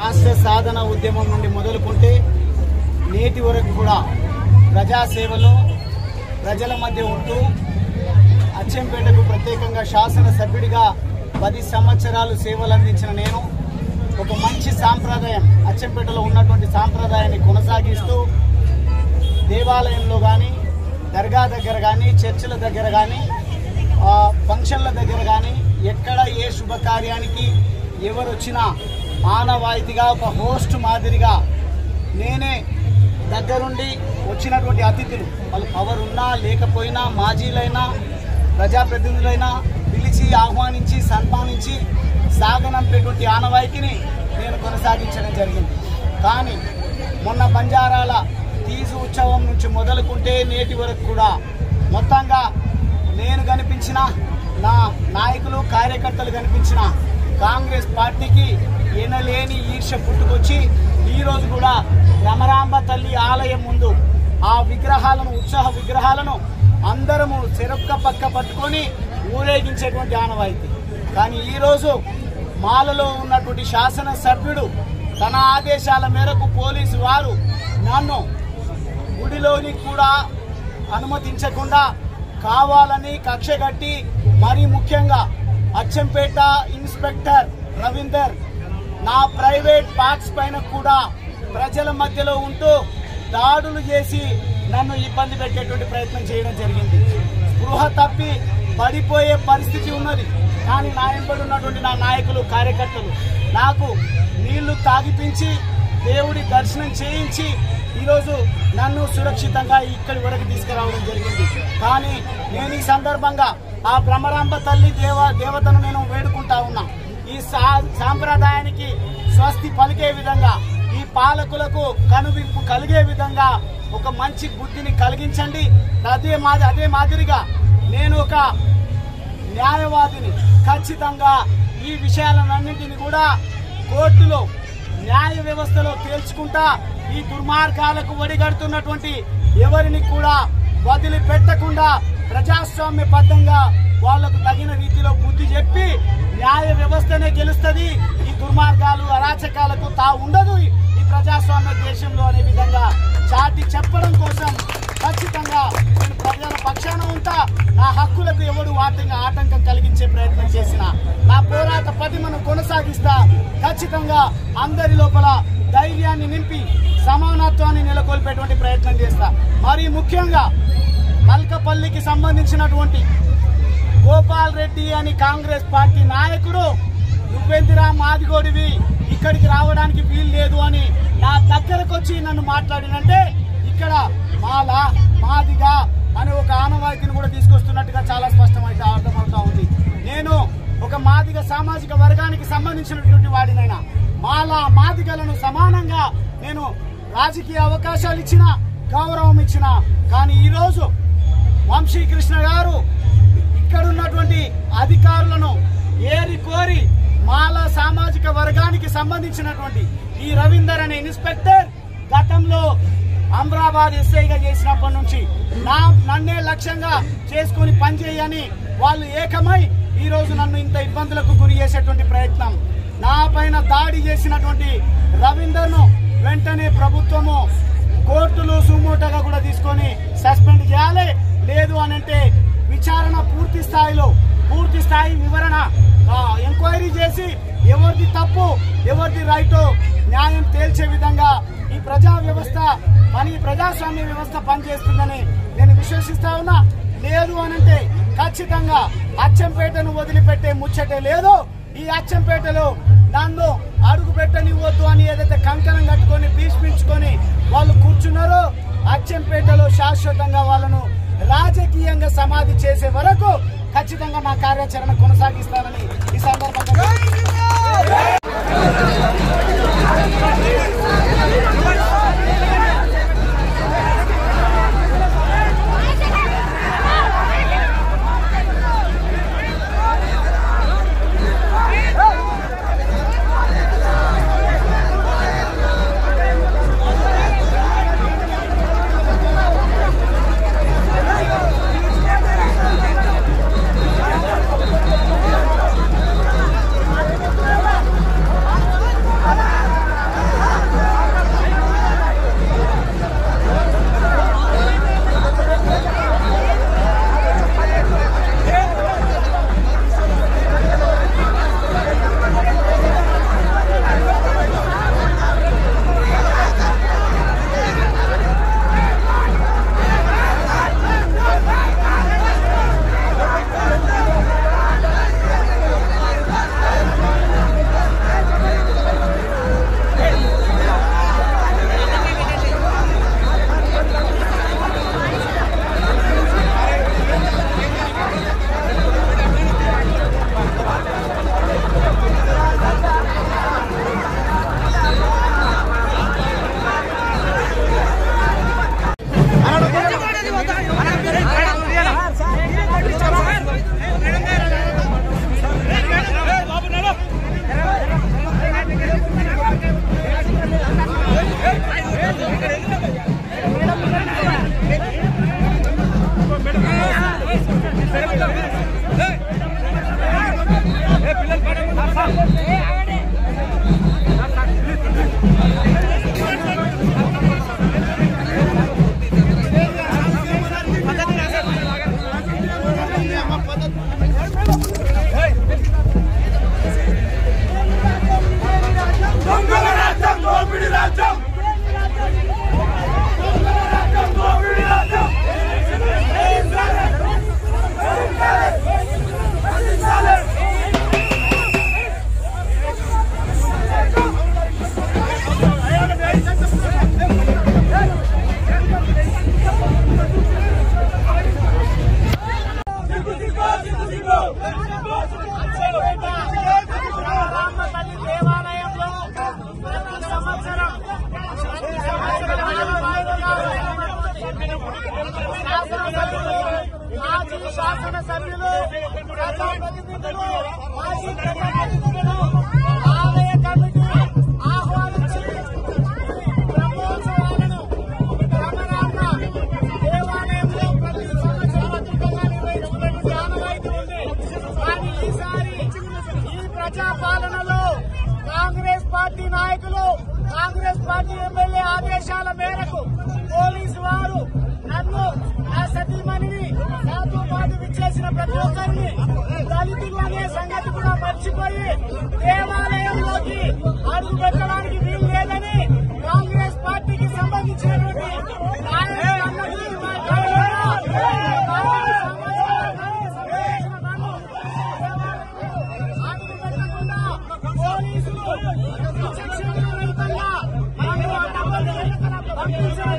రాష్ట్ర సాధన ఉద్యమం నుండి మొదలుకుంటే నేటి వరకు కూడా ప్రజాసేవలో ప్రజల మధ్య ఉంటూ అచ్చంపేటకు ప్రత్యేకంగా శాసనసభ్యుడిగా 10 సంవత్సరాలు సేవలు అందించిన నేను ఒక మంచి సాంప్రదాయం అచ్చంపేటలో ఉన్నటువంటి సాంప్రదాయాన్ని కొనసాగిస్తూ దేవాలయంలో కానీ దర్గా దగ్గర కానీ చర్చిల దగ్గర కానీ ఫంక్షన్ల దగ్గర కానీ ఎక్కడ ఏ శుభకార్యానికి ఎవరు వచ్చినా ఆనవాయితీగా ఒక హోస్ట్ మాదిరిగా నేనే దగ్గరుండి వచ్చినటువంటి అతిథులు వాళ్ళు పవర్ ఉన్నా లేకపోయినా మాజీలైనా ప్రజాప్రతినిధులైనా పిలిచి ఆహ్వానించి సన్మానించి సాగనంపేటువంటి ఆనవాయితీని నేను కొనసాగించడం జరిగింది. కానీ మొన్న బంజారాల తీజు ఉత్సవం నుంచి మొదలుకుంటే నేటి వరకు కూడా మొత్తంగా నేను కనిపించిన నా నాయకులు కార్యకర్తలు కనిపించిన కాంగ్రెస్ పార్టీకి ఎనలేని ఈర్ష్య పుట్టుకొచ్చి ఈరోజు కూడా భ్రమరాంబ తల్లి ఆలయం ముందు ఆ విగ్రహాలను ఉత్సాహ విగ్రహాలను అందరము చెరొక్క పక్క పట్టుకొని ఊరేగించేటువంటి ఆనవాయితీ. కానీ ఈరోజు మాలలో ఉన్నటువంటి శాసనసభ్యుడు తన ఆదేశాల మేరకు పోలీసు వారు నన్ను గుడిలోని కూడా అనుమతించకుండా కావాలని కక్షగట్టి మరీ ముఖ్యంగా అచ్చంపేట ఇన్స్పెక్టర్ రవీందర్ నా ప్రైవేట్ పార్ట్స్ పైన కూడా ప్రజల మధ్యలో ఉంటూ దాడులు చేసి నన్ను ఇబ్బంది పెట్టేటువంటి ప్రయత్నం చేయడం జరిగింది. స్పృహ తప్పి పడిపోయే పరిస్థితి ఉన్నది. కానీ నా వెంబడి ఉన్నటువంటి నా నాయకులు కార్యకర్తలు నాకు నీళ్లు తాగిపించి దేవుడి దర్శనం చేయించి ఈరోజు నన్ను సురక్షితంగా ఇక్కడి వరకు తీసుకురావడం జరిగింది. కానీ నేను ఈ సందర్భంగా ఆ భ్రమరాంబ తల్లి దేవతను నేను వేడుకుంటా ఉన్నా. ఈ సాంప్రదాయానికి స్వస్తి పలికే విధంగా ఈ పాలకులకు కనువిప్పు కలిగే విధంగా ఒక మంచి బుద్ధిని కలిగించండి. అదే మాదిరిగా నేను ఒక న్యాయవాదిని. ఖచ్చితంగా ఈ విషయాలన్నింటినీ కూడా కోర్టులో న్యాయ వ్యవస్థలో తేల్చుకుంటా ఈ దుర్మార్గాలకు ఒడిగడుతున్నటువంటి ఎవరిని కూడా వదిలిపెట్టకుండా ప్రజాస్వామ్యబద్ధంగా వాళ్లకు తగిన రీతిలో బుద్ధి చెప్పి న్యాయ వ్యవస్థనే గెలుస్తుంది. ఈ దుర్మార్గాలు అరాచకాలకు ఉండదు ఈ ప్రజాస్వామ్య దేశంలో అనే విధంగా చాటి చెప్పడం కోసం ఖచ్చితంగా నేను ప్రజల పక్షాన ఉంటా. నా హక్కులకు ఎవడు ఆటంకం కలిగించే ప్రయత్నం చేసిన నా పోరాట పటిమను కొనసాగిస్తా. ఖచ్చితంగా అందరి లోపల ధైర్యాన్ని నింపి సమానత్వాన్ని నెలకొల్పేటువంటి ప్రయత్నం చేస్తా. మరి ముఖ్యంగా మల్కపల్లికి సంబంధించినటువంటి గోపాల్ రెడ్డి అని కాంగ్రెస్ పార్టీ నాయకుడు నువ్వెందురా మాదిగోడివి ఇక్కడికి రావడానికి వీలు లేదు అని నా దగ్గరకు వచ్చి నన్ను మాట్లాడినంటే ఇక్కడ మాదిగా అనే ఒక ఆనవాయితీని కూడా తీసుకొస్తున్నట్టుగా చాలా స్పష్టమైతే అర్థమవుతా ఉంది. నేను ఒక మాదిగ సామాజిక వర్గానికి సంబంధించినటువంటి వాడినైనా మాదిగలను సమానంగా నేను రాజకీయ అవకాశాలు ఇచ్చిన గౌరవం ఇచ్చిన. కానీ ఈరోజు వంశీకృష్ణ గారు ఇక్కడున్నటువంటి అధికారులను ఏరి కోరి మాల సామాజిక వర్గానికి సంబంధించినటువంటి ఈ రవీందర్ అనే ఇన్స్పెక్టర్ గతంలో అమ్రాబాద్ ఎస్ఐగా చేసినప్పటి నుంచి నన్నే లక్ష్యంగా చేసుకుని పనిచేయని వాళ్ళు ఏకమై ఈ రోజు నన్ను ఇంత ఇబ్బందులకు గురి చేసేటువంటి ప్రయత్నం. నా పైన దాడి చేసినటువంటి రవీందర్ ను వెంటనే ప్రభుత్వము కోర్టులు సుమోటోగా కూడా తీసుకొని సస్పెండ్ చేయాలి. లేదు అనంటే విచారణ పూర్తి స్థాయి వివరణ ఎంక్వైరీ చేసి ఎవరిది తప్పు ఎవరిది రైటో న్యాయం తేల్చే విధంగా ఈ ప్రజాస్వామ్య వ్యవస్థ పనిచేస్తుందని నేను విశ్వసిస్తా ఉన్నా. లేదు అనంటే ఖచ్చితంగా అచ్చంపేటను వదిలిపెట్టే ముచ్చటే లేదు. ఈ అచ్చంపేటలో నన్ను అడుగు పెట్టనివ్వద్దు అని ఏదైతే కంకణం కట్టుకొని భీష్మించుకొని వాళ్ళు కూర్చున్నారో అచ్చంపేటలో శాశ్వతంగా వాళ్ళను రాజకీయంగా సమాధి చేసే వరకు ఖచ్చితంగా నా కార్యాచరణ కొనసాగిస్తానని ఈ సందర్భంగా ప్రజాప్రతినిధులు మాజీ ప్రజాప్రతినిధులు ఆలయ కమిటీ ఆహ్వానించి బ్రహ్మోత్సవాలను క్రమరాక దేవాలయంలో ప్రతి సంవత్సరం అద్భుతంగా నిర్వహించినటువంటి ఆనవాయితీ ఉంది. కానీ ఈసారి ఈ ప్రజాపాలనలో కాంగ్రెస్ పార్టీ నాయకులు, కాంగ్రెస్ పార్టీ ఎమ్మెల్యే ఆదేశాల మేరకు పోలీసు వారు నన్ను, నా సతీమణిని, నాతో పాటు విచ్చేసిన ప్రతి ఒక్కరిని దళితులు అనే సంగతి కూడా మర్చిపోయి దేవాలయంలోకి అడుగు పెట్టడానికి వీలు లేదని కాంగ్రెస్ పార్టీకి సంబంధించినటువంటి పోలీసులు పంపించడం